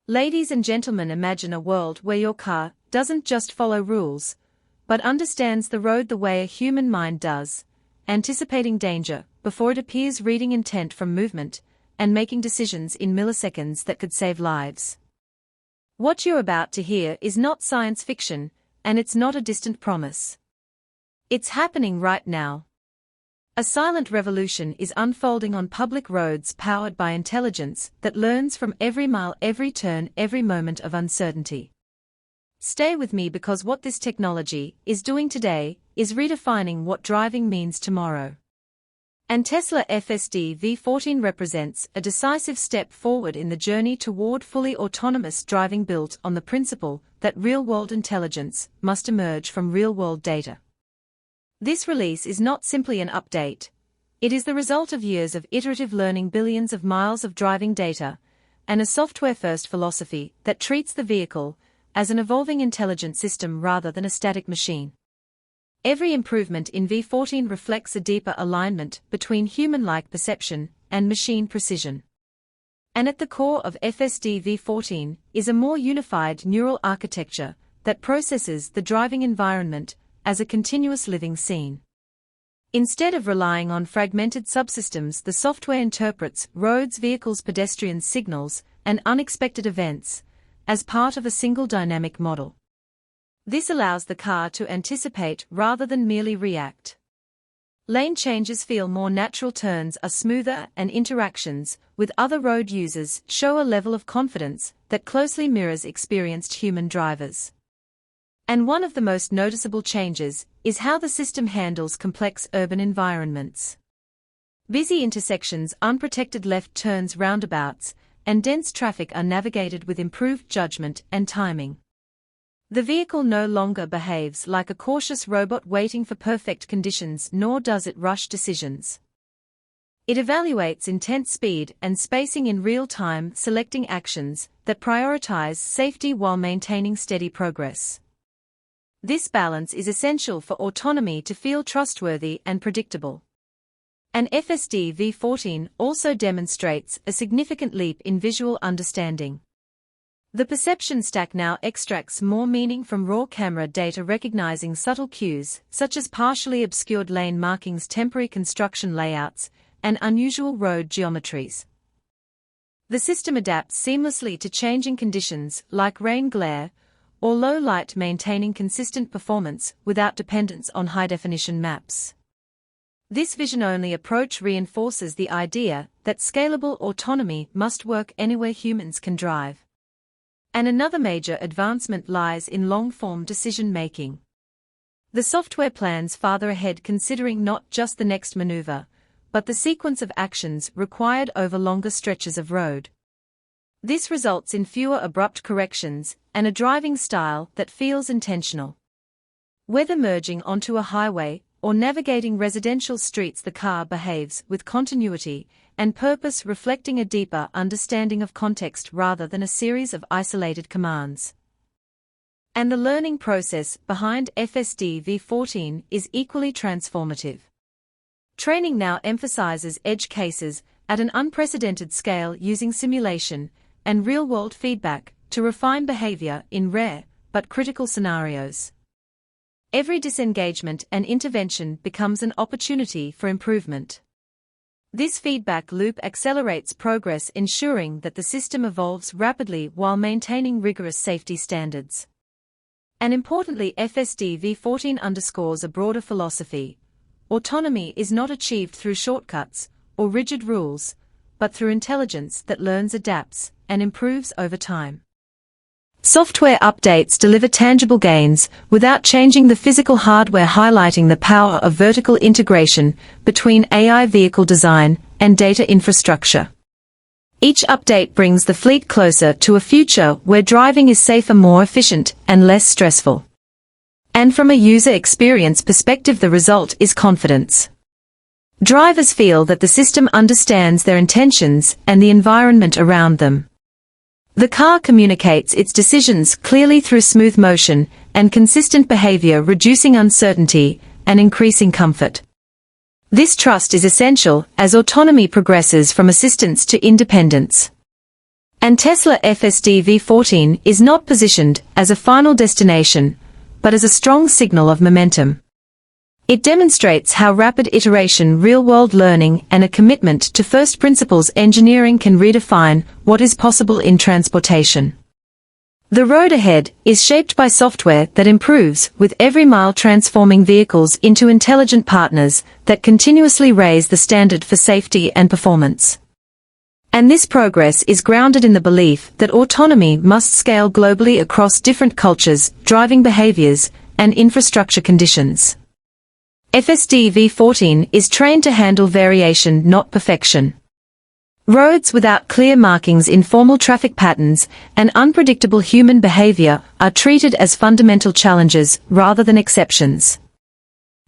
Ladies and gentlemen, imagine a world where your car doesn't just follow rules, but understands the road the way a human mind does, anticipating danger before it appears, reading intent from movement, and making decisions in milliseconds that could save lives. What you're about to hear is not science fiction, and it's not a distant promise. It's happening right now. A silent revolution is unfolding on public roads powered by intelligence that learns from every mile, every turn, every moment of uncertainty. Stay with me, because what this technology is doing today is redefining what driving means tomorrow. And Tesla FSD V14 represents a decisive step forward in the journey toward fully autonomous driving, built on the principle that real-world intelligence must emerge from real-world data. This release is not simply an update. It is the result of years of iterative learning, billions of miles of driving data, and a software-first philosophy that treats the vehicle as an evolving intelligent system rather than a static machine. Every improvement in V14 reflects a deeper alignment between human-like perception and machine precision. And at the core of FSD V14 is a more unified neural architecture that processes the driving environment as a continuous living scene. Instead of relying on fragmented subsystems, the software interprets roads, vehicles, pedestrians, signals, and unexpected events as part of a single dynamic model. This allows the car to anticipate rather than merely react. Lane changes feel more natural, turns are smoother, and interactions with other road users show a level of confidence that closely mirrors experienced human drivers. And one of the most noticeable changes is how the system handles complex urban environments. Busy intersections, unprotected left turns, roundabouts, and dense traffic are navigated with improved judgment and timing. The vehicle no longer behaves like a cautious robot waiting for perfect conditions, nor does it rush decisions. It evaluates intense speed and spacing in real time, selecting actions that prioritize safety while maintaining steady progress. This balance is essential for autonomy to feel trustworthy and predictable. And FSD V14 also demonstrates a significant leap in visual understanding. The perception stack now extracts more meaning from raw camera data, recognizing subtle cues such as partially obscured lane markings, temporary construction layouts, and unusual road geometries. The system adapts seamlessly to changing conditions like rain, glare, or low light, maintaining consistent performance without dependence on high-definition maps. This vision-only approach reinforces the idea that scalable autonomy must work anywhere humans can drive. And another major advancement lies in long-form decision-making. The software plans farther ahead, considering not just the next maneuver, but the sequence of actions required over longer stretches of road. This results in fewer abrupt corrections and a driving style that feels intentional. Whether merging onto a highway or navigating residential streets, the car behaves with continuity and purpose, reflecting a deeper understanding of context rather than a series of isolated commands. And the learning process behind FSD V14 is equally transformative. Training now emphasizes edge cases at an unprecedented scale, using simulation and real-world feedback to refine behavior in rare but critical scenarios. Every disengagement and intervention becomes an opportunity for improvement. This feedback loop accelerates progress, ensuring that the system evolves rapidly while maintaining rigorous safety standards. And importantly, FSD V14 underscores a broader philosophy. Autonomy is not achieved through shortcuts or rigid rules, but through intelligence that learns, adapts, and improves over time. Software updates deliver tangible gains without changing the physical hardware, highlighting the power of vertical integration between AI vehicle design and data infrastructure. Each update brings the fleet closer to a future where driving is safer, more efficient, and less stressful. And from a user experience perspective, the result is confidence. Drivers feel that the system understands their intentions and the environment around them. The car communicates its decisions clearly through smooth motion and consistent behavior, reducing uncertainty and increasing comfort. This trust is essential as autonomy progresses from assistance to independence. And Tesla FSD V14 is not positioned as a final destination, but as a strong signal of momentum. It demonstrates how rapid iteration, real-world learning, and a commitment to first principles engineering can redefine what is possible in transportation. The road ahead is shaped by software that improves with every mile, transforming vehicles into intelligent partners that continuously raise the standard for safety and performance. And this progress is grounded in the belief that autonomy must scale globally across different cultures, driving behaviors, and infrastructure conditions. FSD V14 is trained to handle variation, not perfection. Roads without clear markings, informal traffic patterns, and unpredictable human behavior are treated as fundamental challenges rather than exceptions.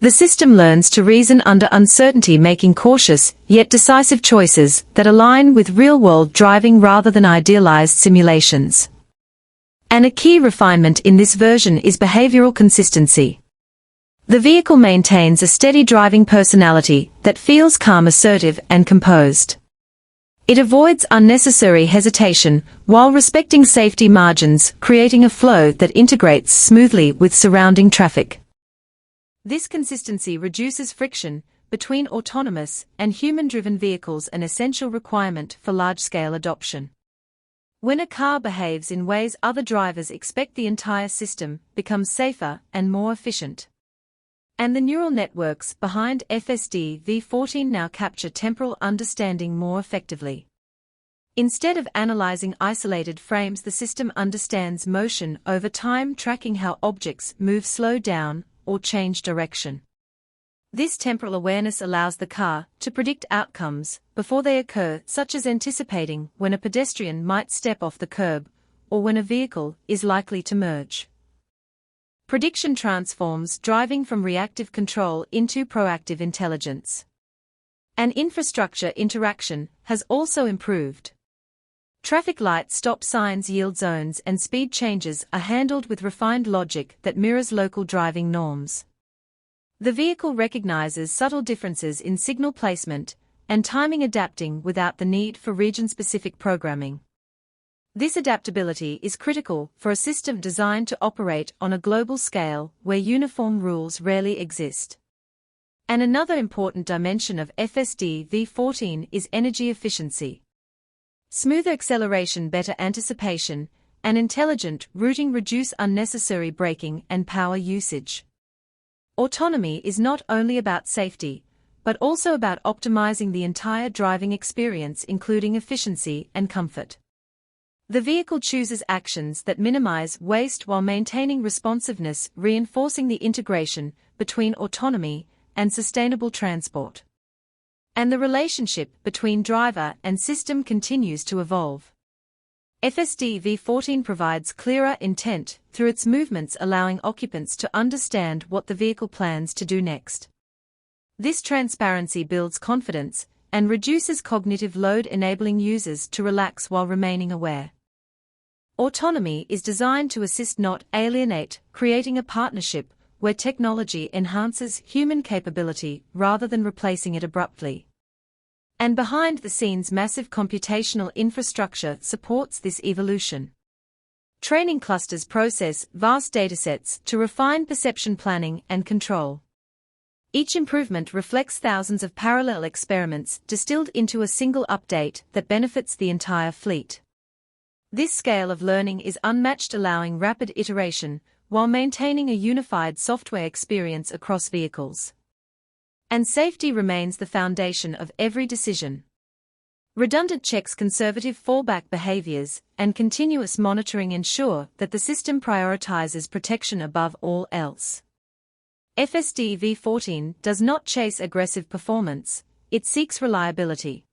The system learns to reason under uncertainty, making cautious yet decisive choices that align with real-world driving rather than idealized simulations. And a key refinement in this version is behavioral consistency. The vehicle maintains a steady driving personality that feels calm, assertive, and composed. It avoids unnecessary hesitation while respecting safety margins, creating a flow that integrates smoothly with surrounding traffic. This consistency reduces friction between autonomous and human-driven vehicles, an essential requirement for large-scale adoption. When a car behaves in ways other drivers expect, the entire system becomes safer and more efficient. And the neural networks behind FSD V14 now capture temporal understanding more effectively. Instead of analyzing isolated frames, the system understands motion over time, tracking how objects move, slow down, or change direction. This temporal awareness allows the car to predict outcomes before they occur, such as anticipating when a pedestrian might step off the curb or when a vehicle is likely to merge. Prediction transforms driving from reactive control into proactive intelligence. And infrastructure interaction has also improved. Traffic light stop signs, yield zones, and speed changes are handled with refined logic that mirrors local driving norms. The vehicle recognizes subtle differences in signal placement and timing, adapting without the need for region-specific programming. This adaptability is critical for a system designed to operate on a global scale where uniform rules rarely exist. And another important dimension of FSD V14 is energy efficiency. Smoother acceleration, better anticipation, and intelligent routing reduce unnecessary braking and power usage. Autonomy is not only about safety, but also about optimizing the entire driving experience, including efficiency and comfort. The vehicle chooses actions that minimize waste while maintaining responsiveness, reinforcing the integration between autonomy and sustainable transport. And the relationship between driver and system continues to evolve. FSD V14 provides clearer intent through its movements, allowing occupants to understand what the vehicle plans to do next. This transparency builds confidence and reduces cognitive load, enabling users to relax while remaining aware. Autonomy is designed to assist, not alienate, creating a partnership where technology enhances human capability rather than replacing it abruptly. And behind the scenes, massive computational infrastructure supports this evolution. Training clusters process vast datasets to refine perception, planning, and control. Each improvement reflects thousands of parallel experiments distilled into a single update that benefits the entire fleet. This scale of learning is unmatched, allowing rapid iteration while maintaining a unified software experience across vehicles. And safety remains the foundation of every decision. Redundant checks, conservative fallback behaviors, and continuous monitoring ensure that the system prioritizes protection above all else. FSD V14 does not chase aggressive performance, it seeks reliability.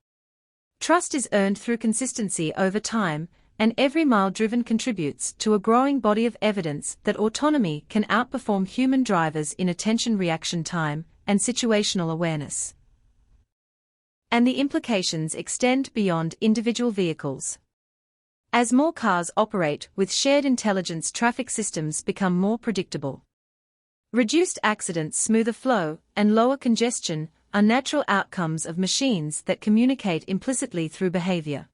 Trust is earned through consistency over time, and every mile driven contributes to a growing body of evidence that autonomy can outperform human drivers in attention, reaction time, and situational awareness. And the implications extend beyond individual vehicles. As more cars operate with shared intelligence, traffic systems become more predictable. Reduced accidents, smoother flow, and lower congestion are natural outcomes of machines that communicate implicitly through behavior.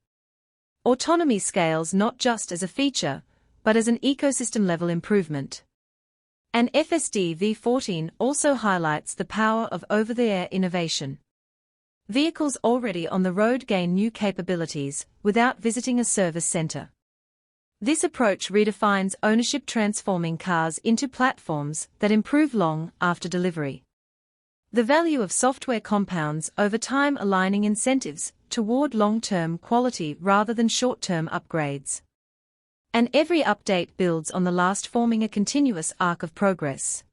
Autonomy scales not just as a feature, but as an ecosystem-level improvement. And FSD V14 also highlights the power of over-the-air innovation. Vehicles already on the road gain new capabilities without visiting a service center. This approach redefines ownership, transforming cars into platforms that improve long after delivery. The value of software compounds over time, aligning incentives toward long-term quality rather than short-term upgrades. And every update builds on the last, forming a continuous arc of progress.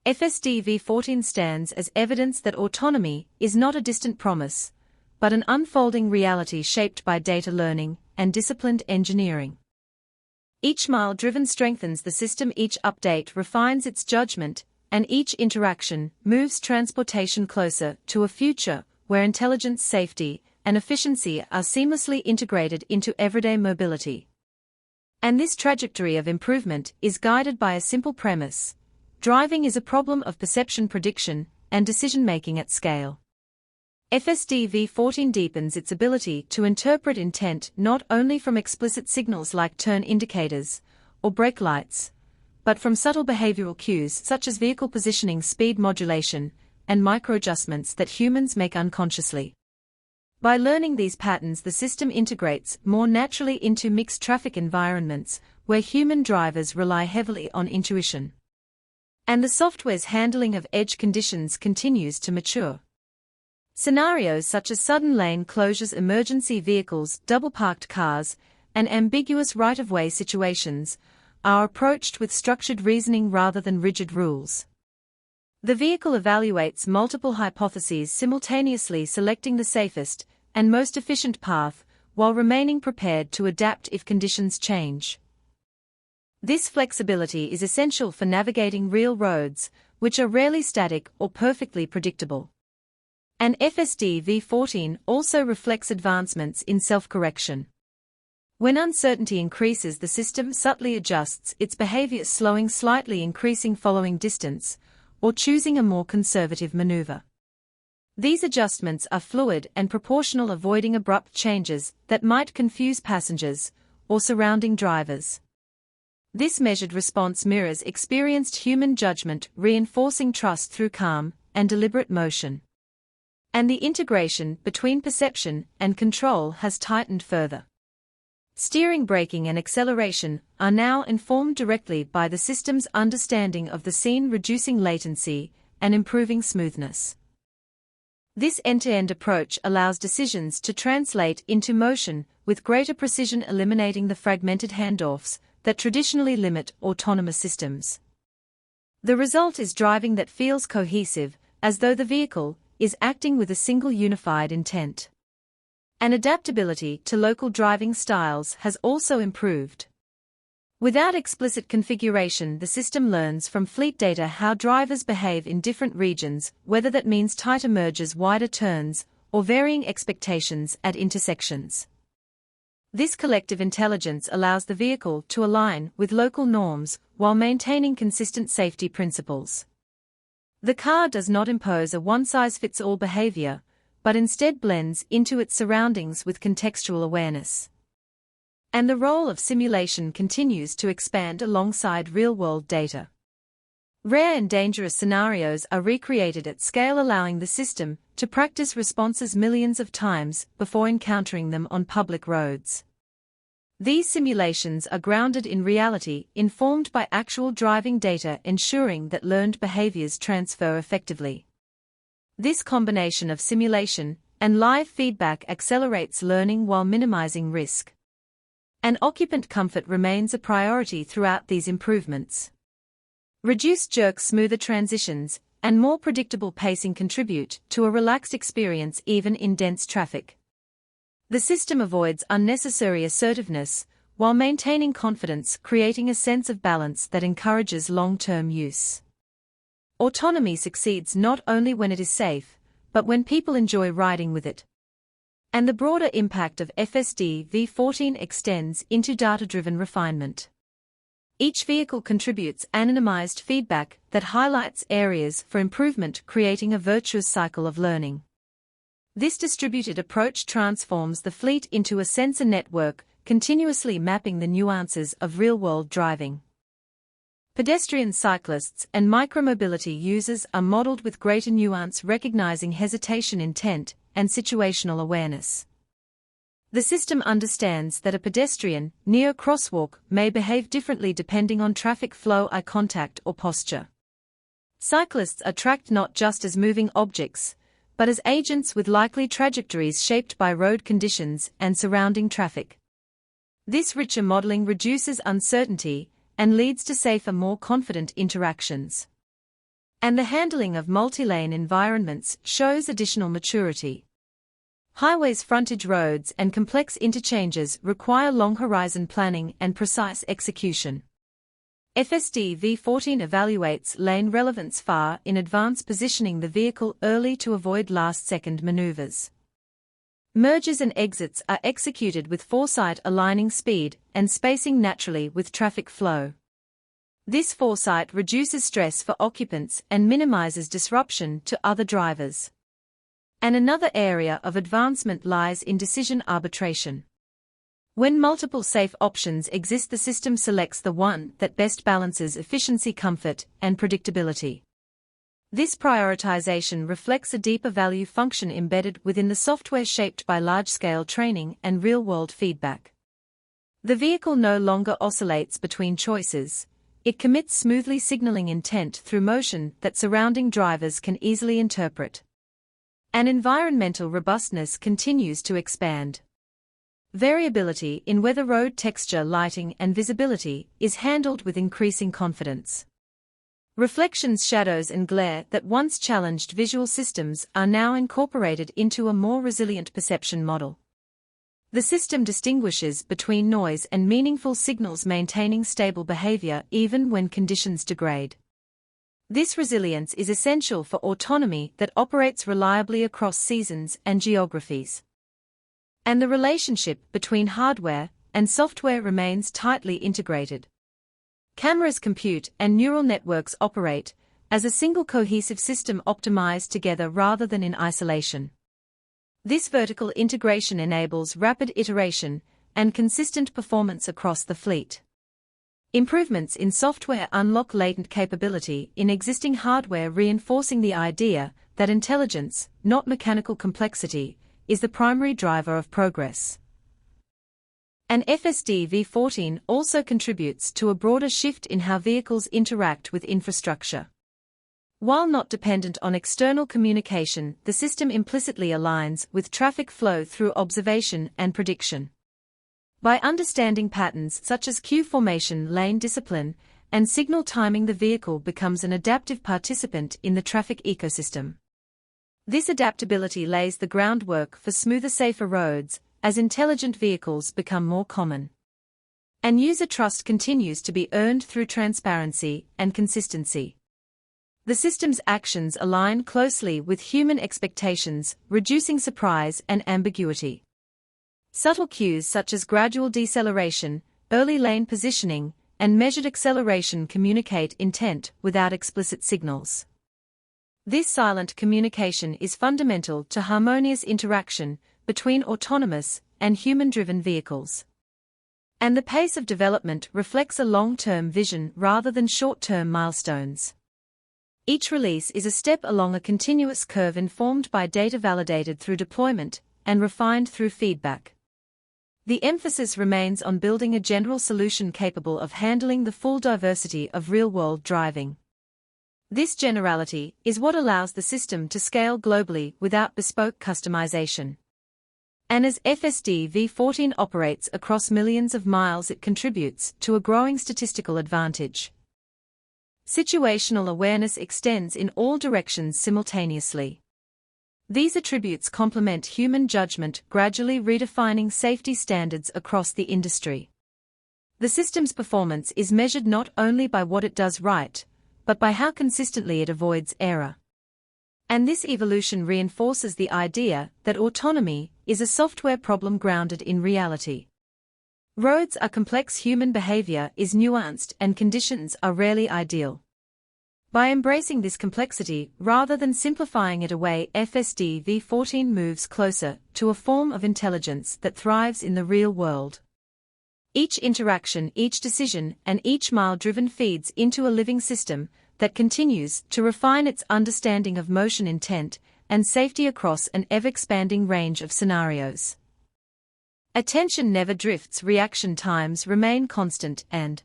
FSD V14 stands as evidence that autonomy is not a distant promise, but an unfolding reality shaped by data learning and disciplined engineering. Each mile driven strengthens the system, each update refines its judgment, and each interaction moves transportation closer to a future where intelligence, safety, and efficiency are seamlessly integrated into everyday mobility. And this trajectory of improvement is guided by a simple premise: driving is a problem of perception, prediction, and decision-making at scale. FSD V14 deepens its ability to interpret intent not only from explicit signals like turn indicators or brake lights, but from subtle behavioral cues such as vehicle positioning, speed modulation, and microadjustments that humans make unconsciously. By learning these patterns, the system integrates more naturally into mixed traffic environments where human drivers rely heavily on intuition. And the software's handling of edge conditions continues to mature. Scenarios such as sudden lane closures, emergency vehicles, double-parked cars, and ambiguous right-of-way situations are approached with structured reasoning rather than rigid rules. The vehicle evaluates multiple hypotheses simultaneously, selecting the safest and most efficient path while remaining prepared to adapt if conditions change. This flexibility is essential for navigating real roads, which are rarely static or perfectly predictable. And FSD V14 also reflects advancements in self-correction. When uncertainty increases, the system subtly adjusts its behavior, slowing slightly, increasing following distance, or choosing a more conservative maneuver. These adjustments are fluid and proportional, avoiding abrupt changes that might confuse passengers or surrounding drivers. This measured response mirrors experienced human judgment, reinforcing trust through calm and deliberate motion. And the integration between perception and control has tightened further. Steering, braking, and acceleration are now informed directly by the system's understanding of the scene, reducing latency and improving smoothness. This end-to-end approach allows decisions to translate into motion with greater precision, eliminating the fragmented handoffs that traditionally limit autonomous systems. The result is driving that feels cohesive, as though the vehicle is acting with a single unified intent. And adaptability to local driving styles has also improved. Without explicit configuration, the system learns from fleet data how drivers behave in different regions, whether that means tighter merges, wider turns, or varying expectations at intersections. This collective intelligence allows the vehicle to align with local norms while maintaining consistent safety principles. The car does not impose a one-size-fits-all behavior, but instead blends into its surroundings with contextual awareness. And the role of simulation continues to expand alongside real-world data. Rare and dangerous scenarios are recreated at scale, allowing the system to practice responses millions of times before encountering them on public roads. These simulations are grounded in reality, informed by actual driving data, ensuring that learned behaviors transfer effectively. This combination of simulation and live feedback accelerates learning while minimizing risk. And occupant comfort remains a priority throughout these improvements. Reduced jerks, smoother transitions, and more predictable pacing contribute to a relaxed experience even in dense traffic. The system avoids unnecessary assertiveness while maintaining confidence, creating a sense of balance that encourages long-term use. Autonomy succeeds not only when it is safe, but when people enjoy riding with it. And the broader impact of FSD V14 extends into data-driven refinement. Each vehicle contributes anonymized feedback that highlights areas for improvement, creating a virtuous cycle of learning. This distributed approach transforms the fleet into a sensor network, continuously mapping the nuances of real-world driving. Pedestrians, cyclists, and micromobility users are modeled with greater nuance, recognizing hesitation, intent, and situational awareness. The system understands that a pedestrian near a crosswalk may behave differently depending on traffic flow, eye contact, or posture. Cyclists are tracked not just as moving objects, but as agents with likely trajectories shaped by road conditions and surrounding traffic. This richer modeling reduces uncertainty and leads to safer, more confident interactions. And the handling of multi-lane environments shows additional maturity. Highways, frontage roads, and complex interchanges require long-horizon planning and precise execution. FSD V14 evaluates lane relevance far in advance, positioning the vehicle early to avoid last-second maneuvers. Mergers and exits are executed with foresight, aligning speed and spacing naturally with traffic flow. This foresight reduces stress for occupants and minimizes disruption to other drivers. And another area of advancement lies in decision arbitration. When multiple safe options exist, the system selects the one that best balances efficiency, comfort, and predictability. This prioritization reflects a deeper value function embedded within the software, shaped by large-scale training and real-world feedback. The vehicle no longer oscillates between choices. It commits, smoothly signaling intent through motion that surrounding drivers can easily interpret. And environmental robustness continues to expand. Variability in weather, road texture, lighting, and visibility is handled with increasing confidence. Reflections, shadows, and glare that once challenged visual systems are now incorporated into a more resilient perception model. The system distinguishes between noise and meaningful signals, maintaining stable behavior even when conditions degrade. This resilience is essential for autonomy that operates reliably across seasons and geographies. And the relationship between hardware and software remains tightly integrated. Cameras, compute, and neural networks operate as a single cohesive system, optimized together rather than in isolation. This vertical integration enables rapid iteration and consistent performance across the fleet. Improvements in software unlock latent capability in existing hardware, reinforcing the idea that intelligence, not mechanical complexity, is the primary driver of progress. And FSD V14 also contributes to a broader shift in how vehicles interact with infrastructure. While not dependent on external communication, the system implicitly aligns with traffic flow through observation and prediction. By understanding patterns such as queue formation, lane discipline, and signal timing, the vehicle becomes an adaptive participant in the traffic ecosystem. This adaptability lays the groundwork for smoother, safer roads as intelligent vehicles become more common. And user trust continues to be earned through transparency and consistency. The system's actions align closely with human expectations, reducing surprise and ambiguity. Subtle cues such as gradual deceleration, early lane positioning, and measured acceleration communicate intent without explicit signals. This silent communication is fundamental to harmonious interaction between autonomous and human-driven vehicles. And the pace of development reflects a long-term vision rather than short-term milestones. Each release is a step along a continuous curve, informed by data validated through deployment and refined through feedback. The emphasis remains on building a general solution capable of handling the full diversity of real-world driving. This generality is what allows the system to scale globally without bespoke customization. And as FSD V14 operates across millions of miles, it contributes to a growing statistical advantage. Situational awareness extends in all directions simultaneously. These attributes complement human judgment, gradually redefining safety standards across the industry. The system's performance is measured not only by what it does right, but by how consistently it avoids error. And this evolution reinforces the idea that autonomy is a software problem grounded in reality. Roads are complex, human behavior is nuanced, and conditions are rarely ideal. By embracing this complexity rather than simplifying it away, FSD V14 moves closer to a form of intelligence that thrives in the real world. Each interaction, each decision, and each mile driven feeds into a living system that continues to refine its understanding of motion, intent, and safety across an ever-expanding range of scenarios. Attention never drifts, reaction times remain constant, and